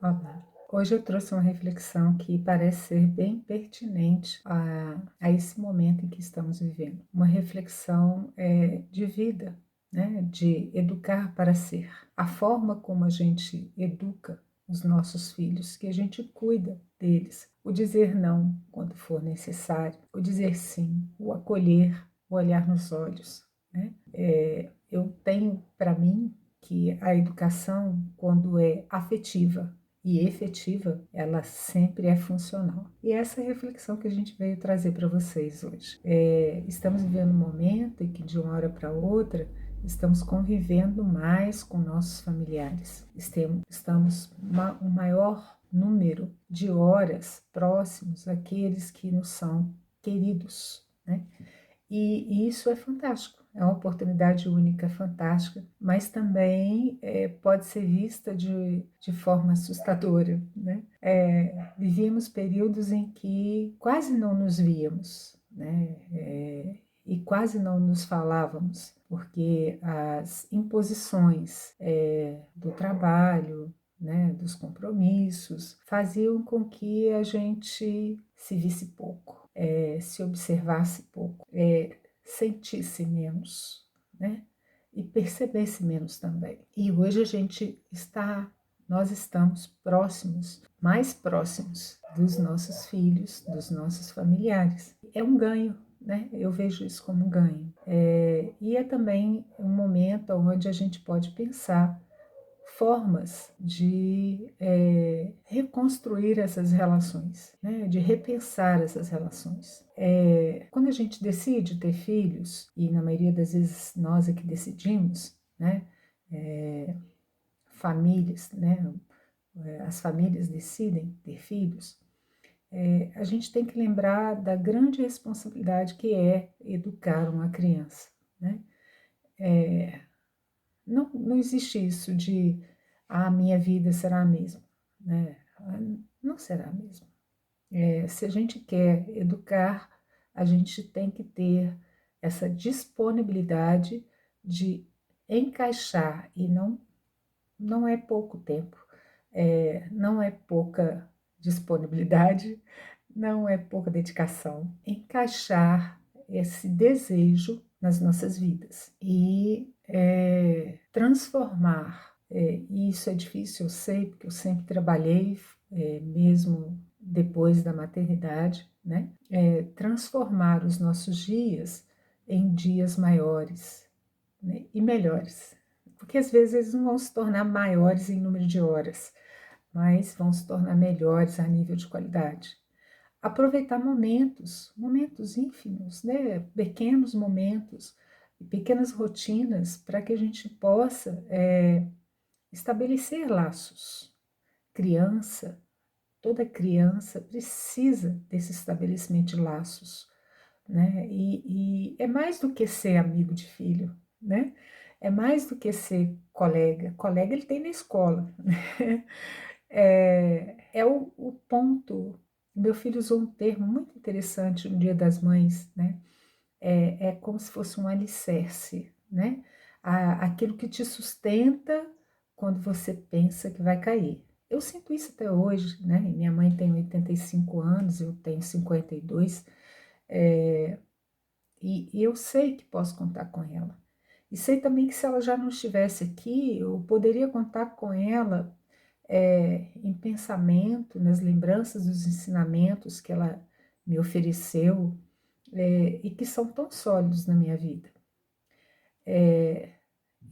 Olá. Hoje eu trouxe uma reflexão que parece ser bem pertinente a esse momento em que estamos vivendo. Uma reflexão de vida, né? De educar para ser. A forma como a gente educa os nossos filhos, que a gente cuida deles. O dizer não quando for necessário, o dizer sim, o acolher, o olhar nos olhos, né? Eu tenho para mim que a educação, quando é afetiva e efetiva, ela sempre é funcional. E essa é a reflexão que a gente veio trazer para vocês hoje. Estamos vivendo um momento em que, de uma hora para outra, estamos convivendo mais com nossos familiares. Estamos um maior número de horas próximos àqueles que nos são queridos, né? E isso é fantástico, é uma oportunidade única, fantástica, mas também pode ser vista de forma assustadora, né? Vivíamos períodos em que quase não nos víamos, né? E quase não nos falávamos, porque as imposições do trabalho, né, dos compromissos, faziam com que a gente se visse pouco, se observasse pouco, sentisse menos, né? E percebesse menos também. E hoje nós estamos próximos, mais próximos dos nossos filhos, dos nossos familiares. É um ganho, né? Eu vejo isso como um ganho. E é também um momento onde a gente pode pensar formas de reconstruir essas relações, né? De repensar essas relações. Quando a gente decide ter filhos, e na maioria das vezes nós é que decidimos, né? Famílias, né? As famílias decidem ter filhos, a gente tem que lembrar da grande responsabilidade que é educar uma criança, né? Não existe isso de a minha vida será a mesma, né? Não será a mesma. Se a gente quer educar, a gente tem que ter essa disponibilidade de encaixar, e não é pouco tempo, não é pouca disponibilidade, não é pouca dedicação, encaixar esse desejo nas nossas vidas e transformar. E isso é difícil, eu sei, porque eu sempre trabalhei, mesmo depois da maternidade, né? Transformar os nossos dias em dias maiores, né? E melhores. Porque às vezes eles não vão se tornar maiores em número de horas, mas vão se tornar melhores a nível de qualidade. Aproveitar momentos ínfimos, né? Pequenos momentos, pequenas rotinas, para que a gente possa estabelecer laços. Toda criança precisa desse estabelecimento de laços, né? E é mais do que ser amigo de filho, né? É mais do que ser colega. Colega ele tem na escola, né? É o ponto. Meu filho usou um termo muito interessante no Dia das Mães, né? É como se fosse um alicerce, né? Aquilo que te sustenta quando você pensa que vai cair. Eu sinto isso até hoje, né? Minha mãe tem 85 anos, eu tenho 52, e eu sei que posso contar com ela. E sei também que se ela já não estivesse aqui, eu poderia contar com ela em pensamento, nas lembranças dos ensinamentos que ela me ofereceu, e que são tão sólidos na minha vida.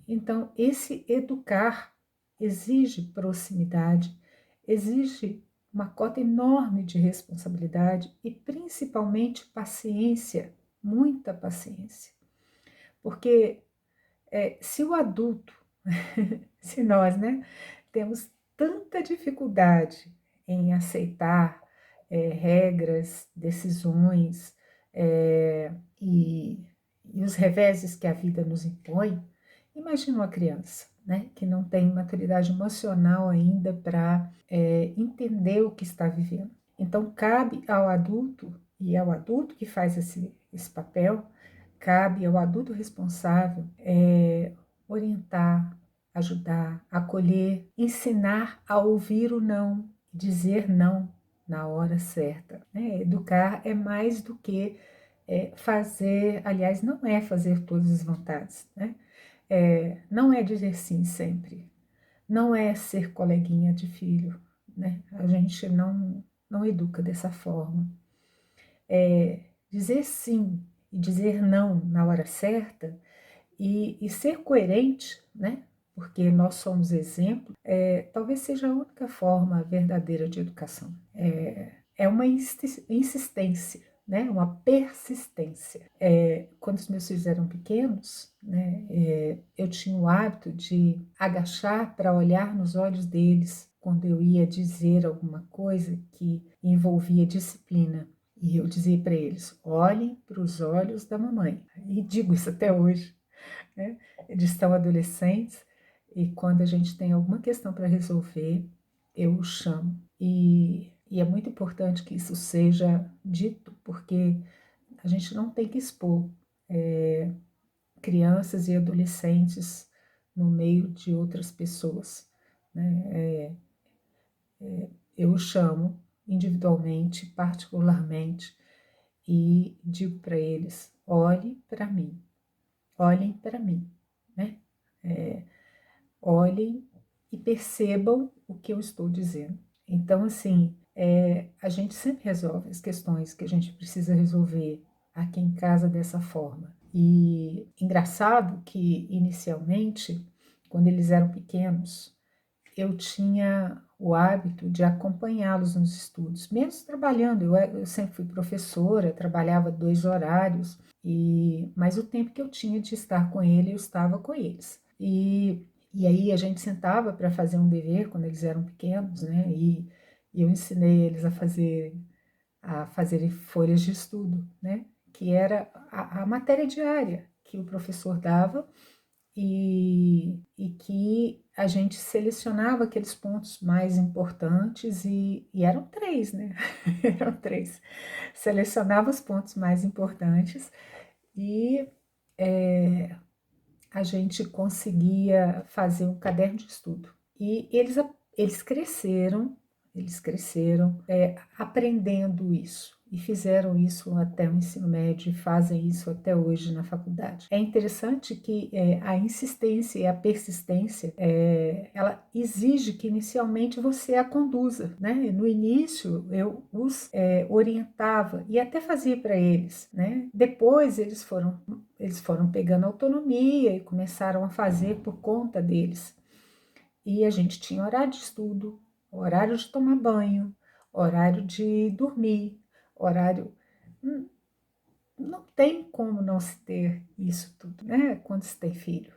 Então, esse educar exige proximidade, exige uma cota enorme de responsabilidade e principalmente paciência, muita paciência. Porque se o adulto, se nós, né, temos tanta dificuldade em aceitar regras, decisões e os reveses que a vida nos impõe, imagina uma criança, né, que não tem maturidade emocional ainda para entender o que está vivendo. Então, cabe ao adulto, e é o adulto que faz esse papel, cabe ao adulto responsável orientar, ajudar, acolher, ensinar a ouvir o não, dizer não na hora certa, né? Educar é mais do que fazer, aliás, não é fazer todas as vontades, né? Não é dizer sim sempre, não é ser coleguinha de filho, né? A gente não educa dessa forma. Dizer sim e dizer não na hora certa e ser coerente, né? Porque nós somos exemplo, talvez seja a única forma verdadeira de educação. É uma insistência, né? Uma persistência. Quando os meus filhos eram pequenos, né? Eu tinha o hábito de agachar para olhar nos olhos deles quando eu ia dizer alguma coisa que envolvia disciplina. E eu dizia para eles: olhem para os olhos da mamãe. E digo isso até hoje, né? Eles estão adolescentes e quando a gente tem alguma questão para resolver, eu os chamo. E é muito importante que isso seja dito, porque a gente não tem que expor crianças e adolescentes no meio de outras pessoas, né? Eu os chamo individualmente, particularmente, e digo para eles: olhem para mim, né? Olhem e percebam o que eu estou dizendo. Então, assim, a gente sempre resolve as questões que a gente precisa resolver aqui em casa dessa forma. E engraçado que, inicialmente, quando eles eram pequenos, eu tinha o hábito de acompanhá-los nos estudos, mesmo trabalhando. Eu sempre fui professora, trabalhava 2 horários, mas o tempo que eu tinha de estar com ele, eu estava com eles. E aí a gente sentava para fazer um dever quando eles eram pequenos, né? E eu ensinei eles a fazerem folhas de estudo, né? Que era a matéria diária que o professor dava e que a gente selecionava aqueles pontos mais importantes e eram 3, né? Eram 3. Selecionava os pontos mais importantes e a gente conseguia fazer um caderno de estudo. E eles cresceram, aprendendo isso. E fizeram isso até o ensino médio e fazem isso até hoje na faculdade. É interessante que a insistência e a persistência, ela exige que inicialmente você a conduza, né? No início eu os orientava e até fazia para eles, né? Depois eles foram pegando autonomia e começaram a fazer por conta deles. E a gente tinha horário de estudo, horário de tomar banho, horário de dormir, horário. Não tem como não se ter isso tudo, né? Quando se tem filho.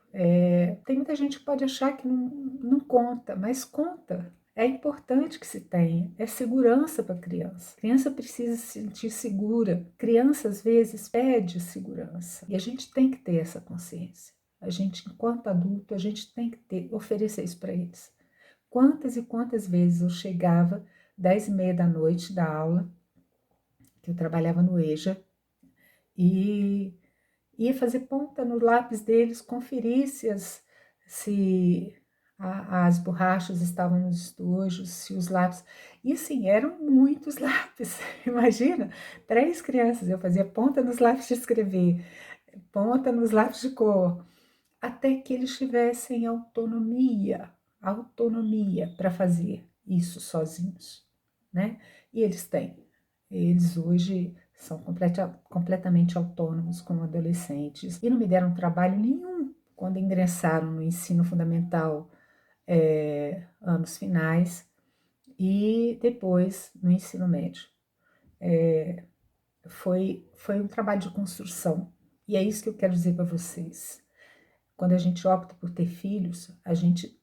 Tem muita gente que pode achar que não conta, mas conta. É importante que se tenha, é segurança para a criança. A criança precisa se sentir segura. Criança, às vezes, pede segurança. E a gente tem que ter essa consciência. A gente, enquanto adulto, a gente tem que oferecer isso para eles. Quantas e quantas vezes eu chegava 10h30 da noite da aula, que eu trabalhava no EJA, e ia fazer ponta no lápis deles, conferir se as borrachas estavam nos estojos, se os lápis. E assim, eram muitos lápis. Imagina, 3 crianças, eu fazia ponta nos lápis de escrever, ponta nos lápis de cor, até que eles tivessem autonomia para fazer isso sozinhos, né? E eles têm. Eles hoje são completamente autônomos como adolescentes e não me deram trabalho nenhum quando ingressaram no ensino fundamental, anos finais, e depois no ensino médio. Foi um trabalho de construção e é isso que eu quero dizer para vocês. Quando a gente opta por ter filhos, a gente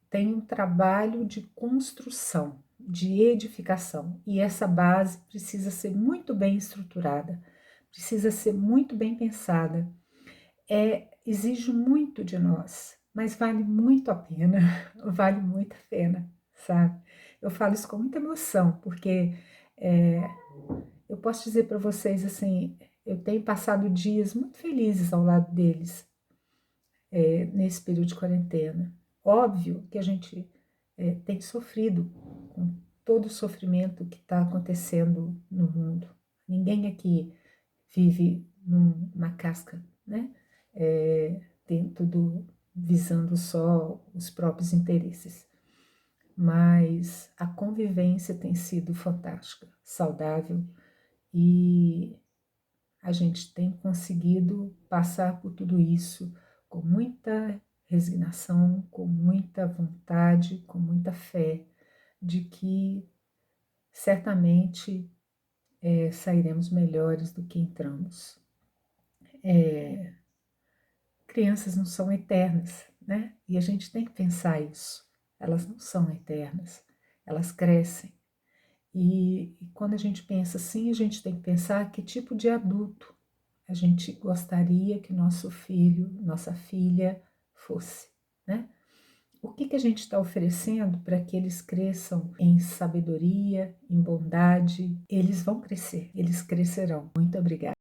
tem um trabalho de construção, de edificação, e essa base precisa ser muito bem estruturada, precisa ser muito bem pensada. Exige muito de nós, mas vale muito a pena, vale muito a pena, sabe? Eu falo isso com muita emoção, porque eu posso dizer para vocês assim, eu tenho passado dias muito felizes ao lado deles, nesse período de quarentena. Óbvio que a gente tem sofrido com todo o sofrimento que está acontecendo no mundo. Ninguém aqui vive numa casca, né? Dentro visando só os próprios interesses. Mas a convivência tem sido fantástica, saudável, e a gente tem conseguido passar por tudo isso com muita resignação, com muita vontade, com muita fé de que certamente sairemos melhores do que entramos. Crianças não são eternas, né? E a gente tem que pensar isso. Elas não são eternas, elas crescem. E quando a gente pensa assim, a gente tem que pensar que tipo de adulto a gente gostaria que nosso filho, nossa filha fosse, né? O que a gente está oferecendo para que eles cresçam em sabedoria, em bondade? Eles vão crescer, eles crescerão. Muito obrigada.